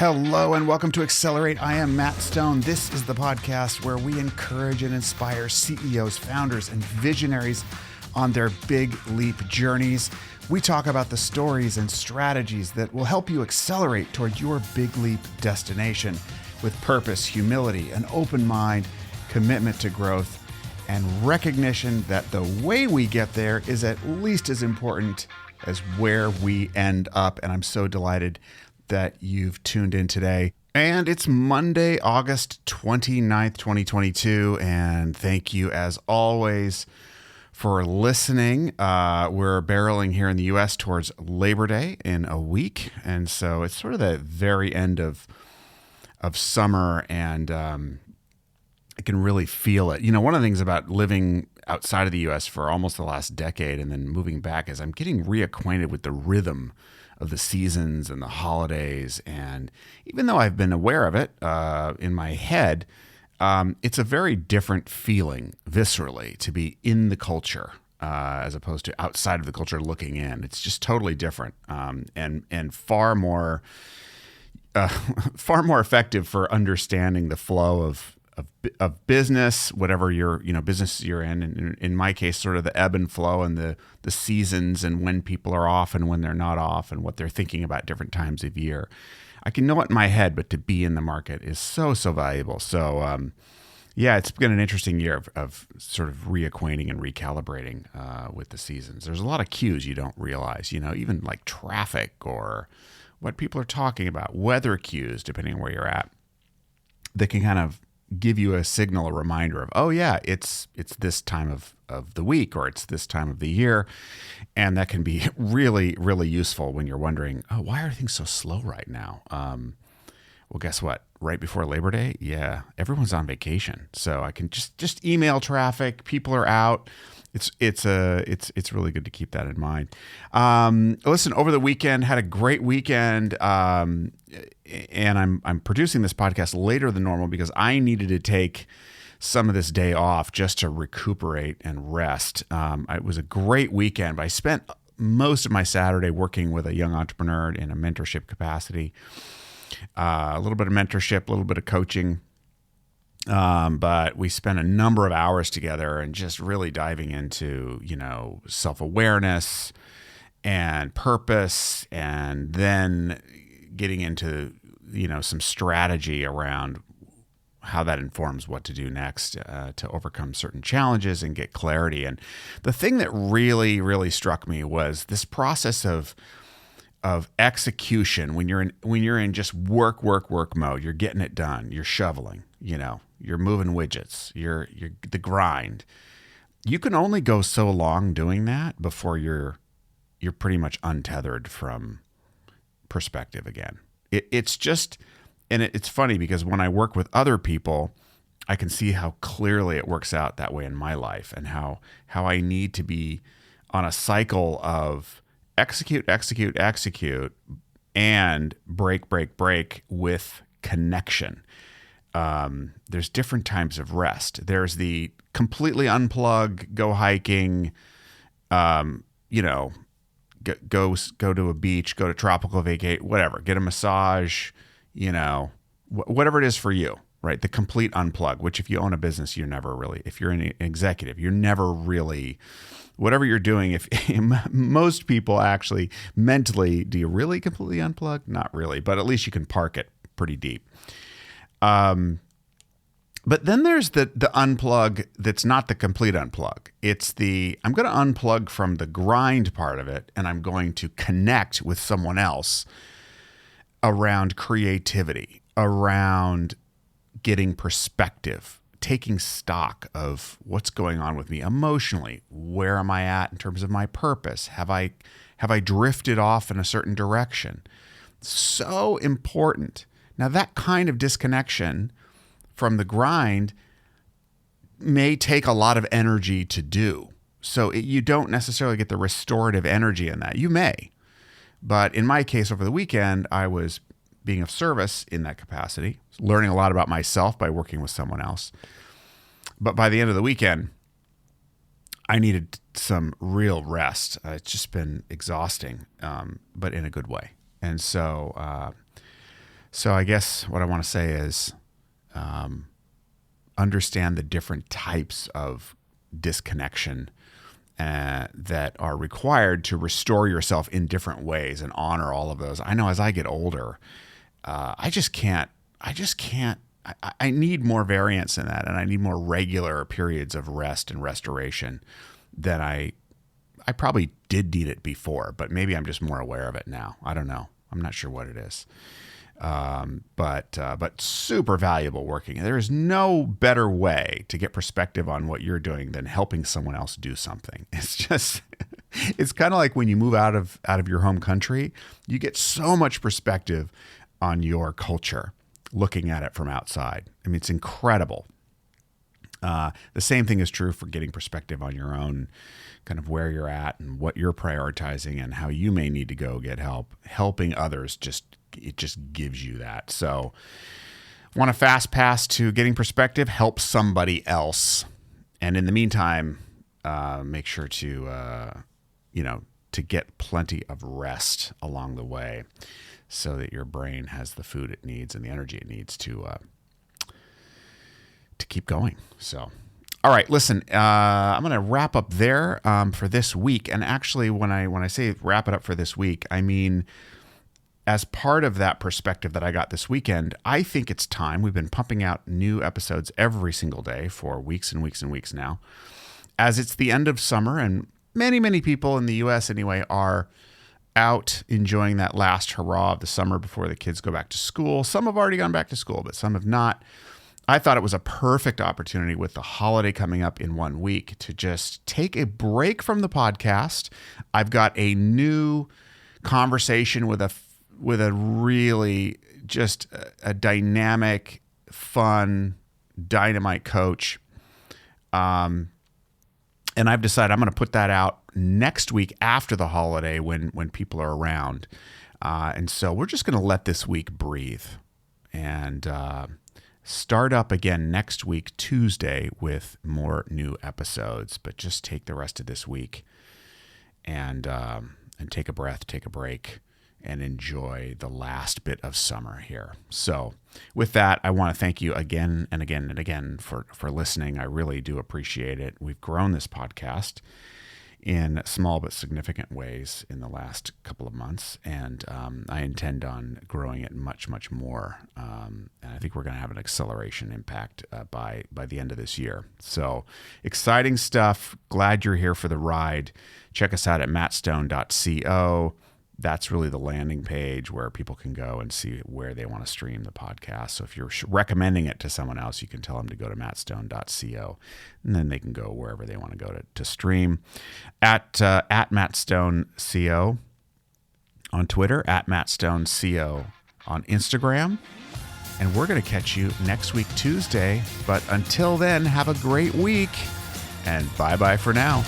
Hello and welcome to Accelerate. I am Matt Stone. This is the podcast where we encourage and inspire CEOs, founders, and visionaries on their big leap journeys. We talk about the stories and strategies that will help you accelerate toward your big leap destination with purpose, humility, an open mind, commitment to growth, and recognition that the way we get there is at least as important as where we end up. And I'm so delighted that you've tuned in today. And it's Monday, August 29th, 2022. And thank you as always for listening. We're barreling here in the US towards Labor Day in a week. And so it's sort of the very end of summer, and I can really feel it. You know, one of the things about living outside of the US for almost the last decade and then moving back is I'm getting reacquainted with the rhythm of the seasons and the holidays. And even though I've been aware of it in my head, it's a very different feeling viscerally to be in the culture as opposed to outside of the culture looking in. It's just totally different and far more effective for understanding the flow of business, whatever business you're in. And in my case, sort of the ebb and flow and the seasons and when people are off and when they're not off and what they're thinking about different times of year. I can know it in my head, but to be in the market is so valuable. So, it's been an interesting year of sort of reacquainting and recalibrating with the seasons. There's a lot of cues you don't realize, even like traffic or what people are talking about, weather cues, depending on where you're at, that can kind of give you a signal, a reminder of, oh yeah, it's this time of the week or it's this time of the year. And that can be really, really useful when you're wondering, oh, why are things so slow right now? Well, guess what? Right before Labor Day, yeah, everyone's on vacation. So I can just email traffic. People are out. It's really good to keep that in mind. Listen, over the weekend, had a great weekend. And I'm producing this podcast later than normal because I needed to take some of this day off just to recuperate and rest. It was a great weekend, but I spent most of my Saturday working with a young entrepreneur in a mentorship capacity. A little bit of mentorship, a little bit of coaching. But we spent a number of hours together and just really diving into, self-awareness and purpose, and then getting into, some strategy around how that informs what to do next to overcome certain challenges and get clarity. And the thing that really, really struck me was this process of execution. When you're in just work mode, you're getting it done, you're shoveling, you're moving widgets, you're the grind. You can only go so long doing that before you're pretty much untethered from perspective again. It's just, and it's funny because when I work with other people, I can see how clearly it works out that way in my life, and how I need to be on a cycle of execute, and break with connection. There's different types of rest. There's the completely unplug, go hiking, go to a beach, go to tropical vacate, whatever, get a massage, whatever it is for you, right? The complete unplug, which if you own a business, you're never really, if you're an executive, you're never really, whatever you're doing, if most people actually mentally, do you really completely unplug? Not really, but at least you can park it pretty deep. But then there's the unplug that's not the complete unplug. It's I'm going to unplug from the grind part of it, and I'm going to connect with someone else around creativity, around getting perspective, taking stock of what's going on with me emotionally. Where am I at in terms of my purpose? Have I drifted off in a certain direction? So important. Now, that kind of disconnection from the grind may take a lot of energy to do. So you don't necessarily get the restorative energy in that. You may. But in my case, over the weekend, I was being of service in that capacity, learning a lot about myself by working with someone else. But by the end of the weekend, I needed some real rest. It's just been exhausting, but in a good way. And so So I guess what I want to say is understand the different types of disconnection that are required to restore yourself in different ways and honor all of those. I know as I get older, I just can't. I need more variance in that, and I need more regular periods of rest and restoration than I probably did need it before, but maybe I'm just more aware of it now. I don't know. I'm not sure what it is. But super valuable working. There is no better way to get perspective on what you're doing than helping someone else do something. It's just, it's kind of like when you move out of your home country, you get so much perspective on your culture looking at it from outside. I mean, it's incredible. The same thing is true for getting perspective on your own, kind of where you're at and what you're prioritizing and how you may need to go get help. Helping others it just gives you that. So want a fast pass to getting perspective? Help somebody else. And in the meantime, make sure to get plenty of rest along the way so that your brain has the food it needs and the energy it needs to keep going. So, all right, listen, I'm going to wrap up there for this week. And actually, when I say wrap it up for this week, I mean, as part of that perspective that I got this weekend, I think it's time. We've been pumping out new episodes every single day for weeks and weeks and weeks now. As it's the end of summer, and many, many people in the U.S. anyway are out enjoying that last hurrah of the summer before the kids go back to school. Some have already gone back to school, but some have not. I thought it was a perfect opportunity with the holiday coming up in 1 week to just take a break from the podcast. I've got a new conversation with a really just a dynamic, fun, dynamite coach. And I've decided I'm going to put that out next week after the holiday when people are around. And so we're just going to let this week breathe and start up again next week, Tuesday, with more new episodes. But just take the rest of this week and take a breath, take a break, and enjoy the last bit of summer here. So with that, I want to thank you again and again and again for listening. I really do appreciate it. We've grown this podcast in small but significant ways in the last couple of months, and I intend on growing it much, much more. And I think we're going to have an acceleration impact by the end of this year. So exciting stuff. Glad you're here for the ride. Check us out at mattstone.co. That's really the landing page where people can go and see where they want to stream the podcast. So if you're recommending it to someone else, you can tell them to go to mattstone.co, and then they can go wherever they want to go to stream. At mattstoneco on Twitter, at mattstoneco on Instagram. And we're going to catch you next week, Tuesday. But until then, have a great week, and bye-bye for now.